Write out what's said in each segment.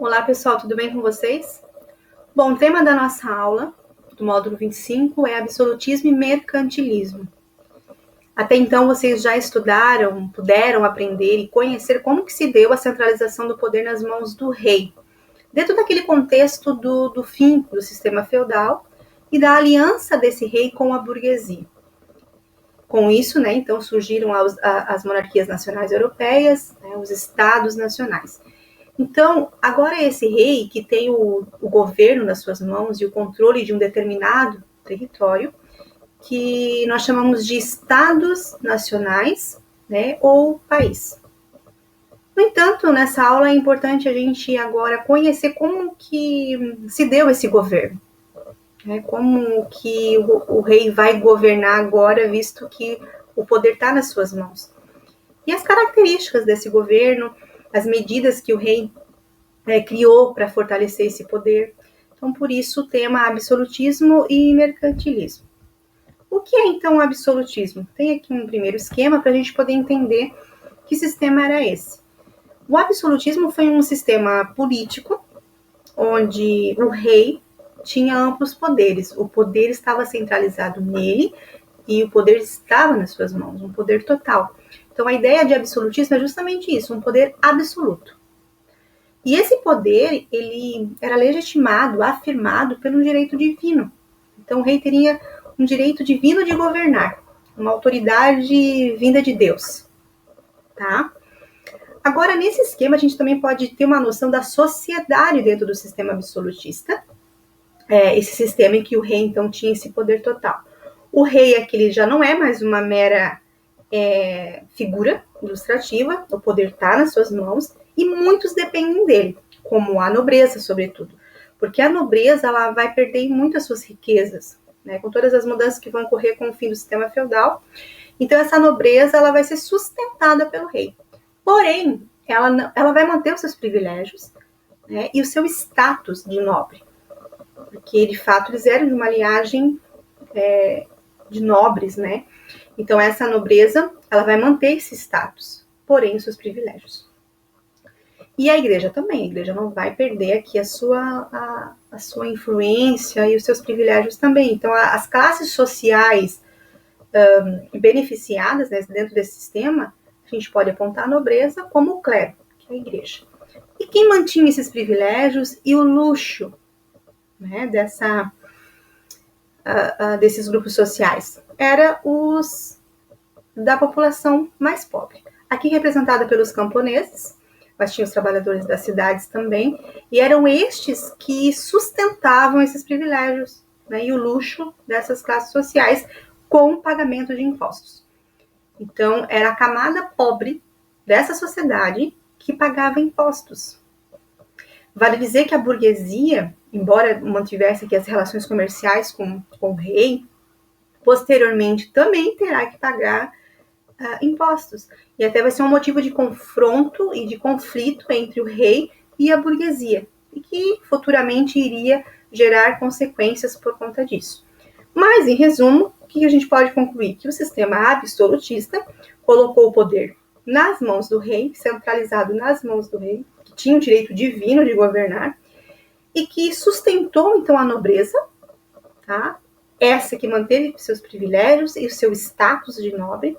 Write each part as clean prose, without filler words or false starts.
Olá pessoal, tudo bem com vocês? Bom, o tema da nossa aula, do módulo 25, é absolutismo e mercantilismo. Até então vocês já estudaram, puderam aprender e conhecer como que se deu a centralização do poder nas mãos do rei, dentro daquele contexto do fim do sistema feudal e da aliança desse rei com a burguesia. Com isso, então surgiram as monarquias nacionais europeias, os estados nacionais. Então, agora esse rei que tem o governo nas suas mãos e o controle de um determinado território, que nós chamamos de estados nacionais, ou país. No entanto, nessa aula é importante a gente agora conhecer como que se deu esse governo, como que o rei vai governar agora, visto que o poder está nas suas mãos. E as características desse governo, as medidas que o rei criou para fortalecer esse poder. Então, por isso, o tema absolutismo e mercantilismo. O que é, então, o absolutismo? Tem aqui um primeiro esquema para a gente poder entender que sistema era esse. O absolutismo foi um sistema político onde o rei tinha amplos poderes. O poder estava centralizado nele e o poder estava nas suas mãos, um poder total. Então, a ideia de absolutismo é justamente isso, um poder absoluto. E esse poder, ele era legitimado, afirmado pelo direito divino. Então, o rei teria um direito divino de governar, uma autoridade vinda de Deus, tá? Agora, nesse esquema, a gente também pode ter uma noção da sociedade dentro do sistema absolutista, esse sistema em que o rei, então, tinha esse poder total. O rei aqui ele já não é mais uma mera figura ilustrativa, o poder está nas suas mãos, e muitos dependem dele, como a nobreza, sobretudo. Porque a nobreza ela vai perder muito as suas riquezas, com todas as mudanças que vão ocorrer com o fim do sistema feudal. Então, essa nobreza ela vai ser sustentada pelo rei. Porém, ela vai manter os seus privilégios e o seu status de nobre. Porque, de fato, eles eram de uma linhagem de nobres, Então, essa nobreza ela vai manter esse status, porém, os seus privilégios. E a igreja também, a igreja não vai perder aqui a sua influência e os seus privilégios também. Então, as classes sociais beneficiadas dentro desse sistema, a gente pode apontar a nobreza como o clero, que é a igreja. E quem mantinha esses privilégios e o luxo desses grupos sociais? Era os da população mais pobre. Aqui representada pelos camponeses, mas tinha os trabalhadores das cidades também, e eram estes que sustentavam esses privilégios e o luxo dessas classes sociais com o pagamento de impostos. Então, era a camada pobre dessa sociedade que pagava impostos. Vale dizer que a burguesia, embora mantivesse aqui as relações comerciais com o rei, posteriormente também terá que pagar impostos. E até vai ser um motivo de confronto e de conflito entre o rei e a burguesia, e que futuramente iria gerar consequências por conta disso. Mas, em resumo, o que a gente pode concluir? Que o sistema absolutista colocou o poder nas mãos do rei, centralizado nas mãos do rei, que tinha o direito divino de governar, e que sustentou, então, a nobreza, tá? Essa que manteve seus privilégios e o seu status de nobre,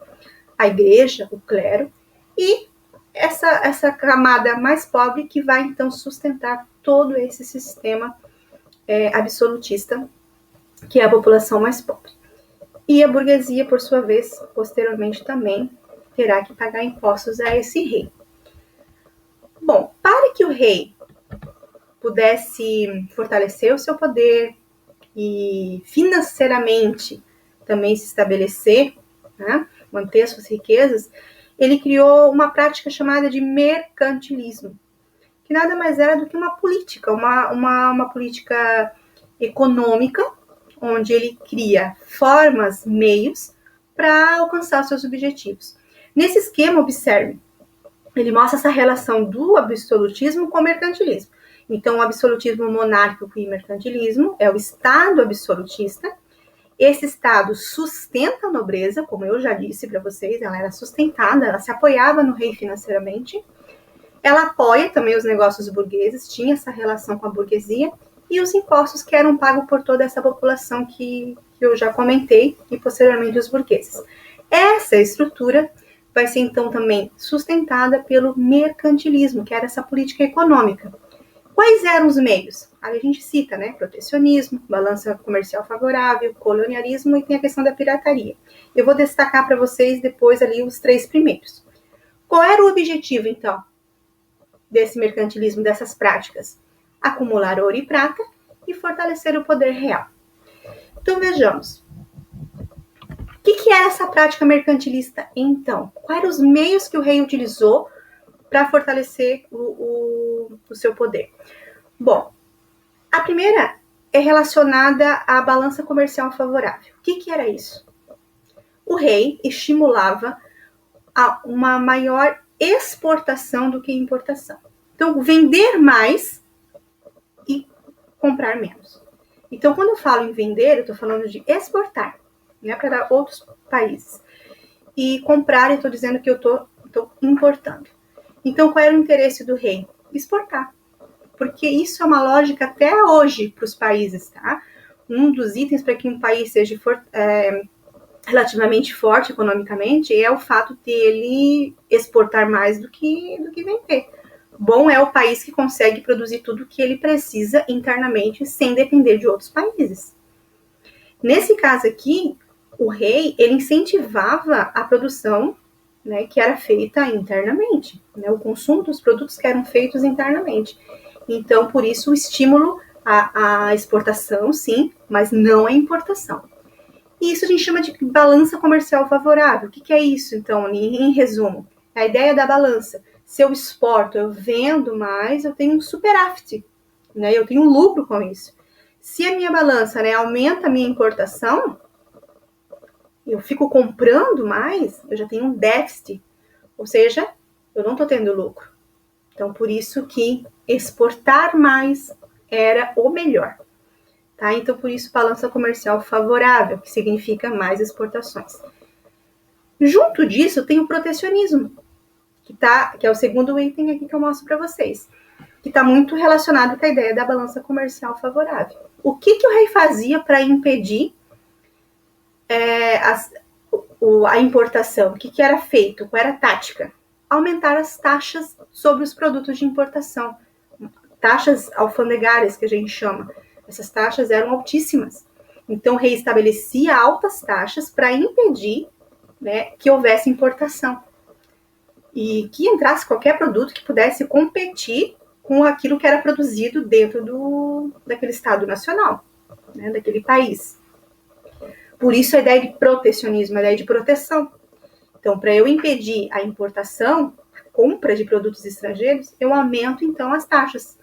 a igreja, o clero, e essa camada mais pobre que vai, então, sustentar todo esse sistema absolutista, que é a população mais pobre. E a burguesia, por sua vez, posteriormente também terá que pagar impostos a esse rei. Bom, para que o rei pudesse fortalecer o seu poder e financeiramente também se estabelecer, manter as suas riquezas, ele criou uma prática chamada de mercantilismo, que nada mais era do que uma política, uma política econômica, onde ele cria formas, meios para alcançar seus objetivos. Nesse esquema, observe, ele mostra essa relação do absolutismo com o mercantilismo. Então, o absolutismo monárquico e mercantilismo é o Estado absolutista. Esse Estado sustenta a nobreza, como eu já disse para vocês, ela era sustentada, ela se apoiava no rei financeiramente, Ela apoia também os negócios burgueses, tinha essa relação com a burguesia, e os impostos que eram pagos por toda essa população que eu já comentei, e posteriormente os burgueses. Essa estrutura vai ser então também sustentada pelo mercantilismo, que era essa política econômica. Quais eram os meios? Aí a gente cita, né? Protecionismo, balança comercial favorável, colonialismo e tem a questão da pirataria. Eu vou destacar para vocês depois ali os 3 primeiros. Qual era o objetivo, então, desse mercantilismo, dessas práticas? Acumular ouro e prata e fortalecer o poder real. Então, vejamos. O que era essa prática mercantilista, então? Quais eram os meios que o rei utilizou para fortalecer o seu poder? Bom, a primeira é relacionada à balança comercial favorável. O que era isso? O rei estimulava uma maior exportação do que importação. Então, vender mais e comprar menos. Então, quando eu falo em vender, eu estou falando de exportar, né, para outros países. E comprar, eu estou dizendo que eu estou importando. Então, qual era o interesse do rei? Exportar. Porque isso é uma lógica até hoje para os países, tá? Um dos itens para que um país seja relativamente forte economicamente é o fato dele exportar mais do que vender. Bom é o país que consegue produzir tudo o que ele precisa internamente sem depender de outros países. Nesse caso aqui, o rei ele incentivava a produção, né, que era feita internamente, né, o consumo dos produtos que eram feitos internamente. Então, por isso, o estímulo à exportação, sim, mas não à importação. E isso a gente chama de balança comercial favorável. O que é isso, então, em resumo? É a ideia da balança. Se eu exporto, eu vendo mais, eu tenho um superávit, né? Eu tenho um lucro com isso. Se a minha balança, né, aumenta a minha importação, eu fico comprando mais, eu já tenho um déficit. Ou seja, eu não estou tendo lucro. Então, por isso que exportar mais era o melhor. Tá? Então, por isso, balança comercial favorável, que significa mais exportações. Junto disso, tem o protecionismo, que é o segundo item aqui que eu mostro para vocês, que está muito relacionado com a ideia da balança comercial favorável. O que o rei fazia para impedir a importação? O que era feito? Qual era a tática? Aumentar as taxas sobre os produtos de importação. Taxas alfandegárias, que a gente chama. Essas taxas eram altíssimas. Então, o rei estabelecia altas taxas para impedir, né, que houvesse importação. E que entrasse qualquer produto que pudesse competir com aquilo que era produzido dentro daquele Estado nacional, né, daquele país. Por isso, a ideia de protecionismo, a ideia de proteção. Então, para eu impedir a importação, a compra de produtos estrangeiros, eu aumento, então, as taxas.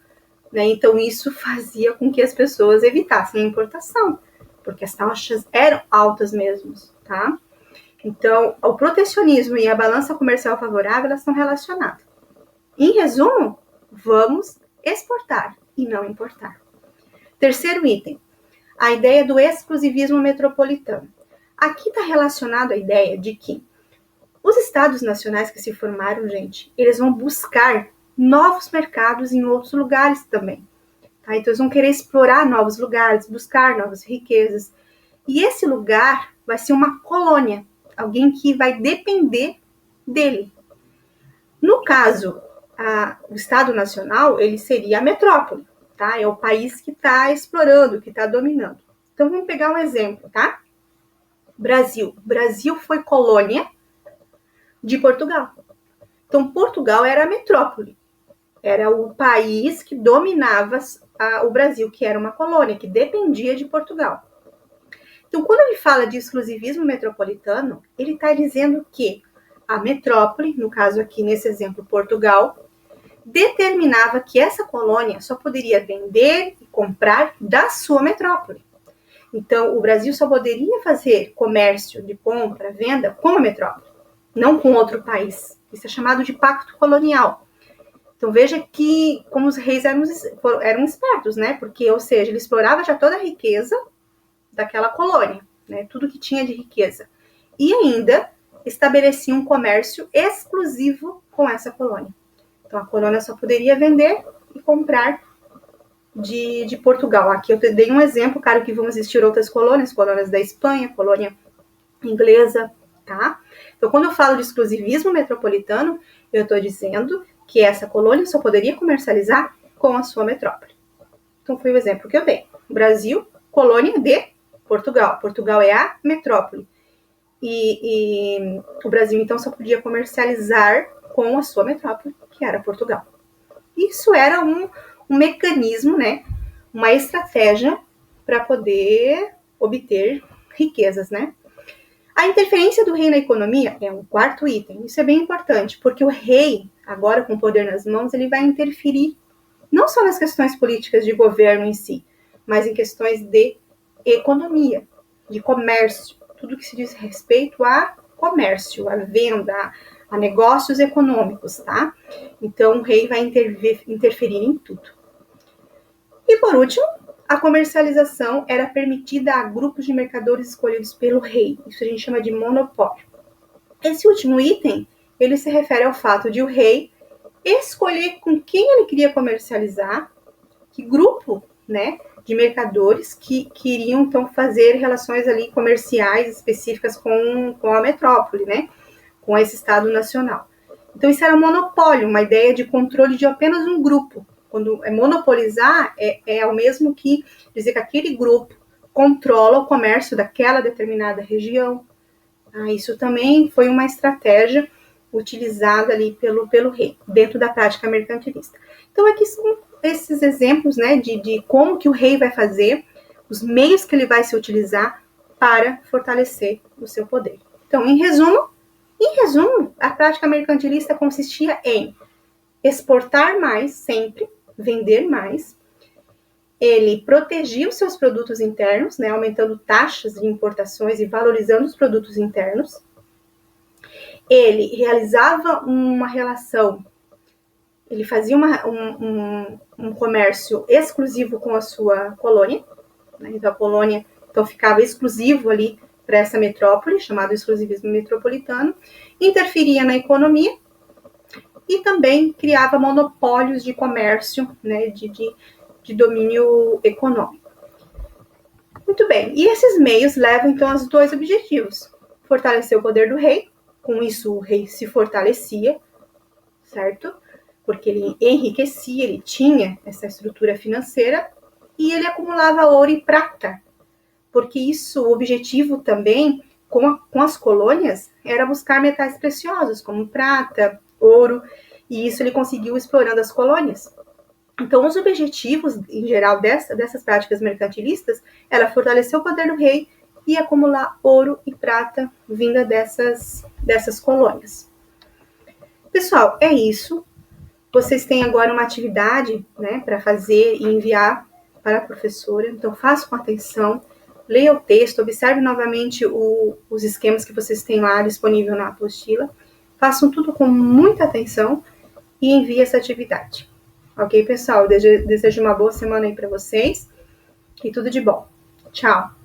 Né? Então, isso fazia com que as pessoas evitassem a importação, porque as taxas eram altas mesmo, tá? Então, o protecionismo e a balança comercial favorável, elas estão relacionadas. Em resumo, vamos exportar e não importar. Terceiro item, a ideia do exclusivismo metropolitano. Aqui está relacionado a ideia de que os estados nacionais que se formaram, gente, eles vão buscar novos mercados em outros lugares também. Tá? Então, eles vão querer explorar novos lugares, buscar novas riquezas. E esse lugar vai ser uma colônia, alguém que vai depender dele. No caso, o Estado Nacional, ele seria a metrópole, tá? É o país que está explorando, que está dominando. Então, vamos pegar um exemplo, tá? Brasil. O Brasil foi colônia de Portugal. Então, Portugal era a metrópole. Era o país que dominava o Brasil, que era uma colônia, que dependia de Portugal. Então, quando ele fala de exclusivismo metropolitano, ele está dizendo que a metrópole, no caso aqui nesse exemplo Portugal, determinava que essa colônia só poderia vender e comprar da sua metrópole. Então, o Brasil só poderia fazer comércio de compra, venda com a metrópole, não com outro país. Isso é chamado de pacto colonial. Então, veja que como os reis eram espertos, né? Porque, ou seja, ele explorava já toda a riqueza daquela colônia, né? Tudo que tinha de riqueza. E ainda estabelecia um comércio exclusivo com essa colônia. Então, a colônia só poderia vender e comprar de Portugal. Aqui eu dei um exemplo, claro que vão existir outras colônias da Espanha, colônia inglesa, tá? Então, quando eu falo de exclusivismo metropolitano, eu estou dizendo que essa colônia só poderia comercializar com a sua metrópole. Então, foi o exemplo que eu dei. Brasil, colônia de Portugal. Portugal é a metrópole. E o Brasil, então, só podia comercializar com a sua metrópole, que era Portugal. Isso era um mecanismo, né? Uma estratégia para poder obter riquezas, né? A interferência do rei na economia é um quarto item. Isso é bem importante, porque o rei, agora com o poder nas mãos, ele vai interferir não só nas questões políticas de governo em si, mas em questões de economia, de comércio, tudo que se diz respeito a comércio, a venda, a negócios econômicos, tá? Então, o rei vai interferir em tudo. E, por último, a comercialização era permitida a grupos de mercadores escolhidos pelo rei. Isso a gente chama de monopólio. Esse último item, ele se refere ao fato de o rei escolher com quem ele queria comercializar, que grupo, né, de mercadores que queriam, então, fazer relações ali comerciais específicas com a metrópole, né, com esse Estado nacional. Então, isso era monopólio, uma ideia de controle de apenas um grupo. Quando é monopolizar, é o mesmo que dizer que aquele grupo controla o comércio daquela determinada região. Isso também foi uma estratégia utilizada ali pelo rei, dentro da prática mercantilista. Então, aqui são esses exemplos, né, de como que o rei vai fazer, os meios que ele vai se utilizar para fortalecer o seu poder. Então, em resumo, a prática mercantilista consistia em exportar mais sempre, vender mais. Ele protegia os seus produtos internos, né, aumentando taxas de importações e valorizando os produtos internos. Ele realizava uma relação, ele fazia um comércio exclusivo com a sua colônia, né? Então a colônia ficava exclusivo ali para essa metrópole, chamado exclusivismo metropolitano, interferia na economia e também criava monopólios de comércio, né, de domínio econômico. Muito bem, e esses meios levam então aos dois objetivos: fortalecer o poder do rei, com isso o rei se fortalecia, certo? Porque ele enriquecia, ele tinha essa estrutura financeira e ele acumulava ouro e prata, porque isso, o objetivo também com as colônias era buscar metais preciosos, como prata, ouro, e isso ele conseguiu explorando as colônias. Então, os objetivos, em geral, dessas práticas mercantilistas era fortalecer o poder do rei e acumular ouro e prata vinda dessas colônias. Pessoal, é isso. Vocês têm agora uma atividade, né, para fazer e enviar para a professora. Então, façam com atenção, leia o texto, observe novamente os esquemas que vocês têm lá disponível na apostila. Façam tudo com muita atenção e envie essa atividade. Ok, pessoal? Desejo uma boa semana aí para vocês e tudo de bom. Tchau!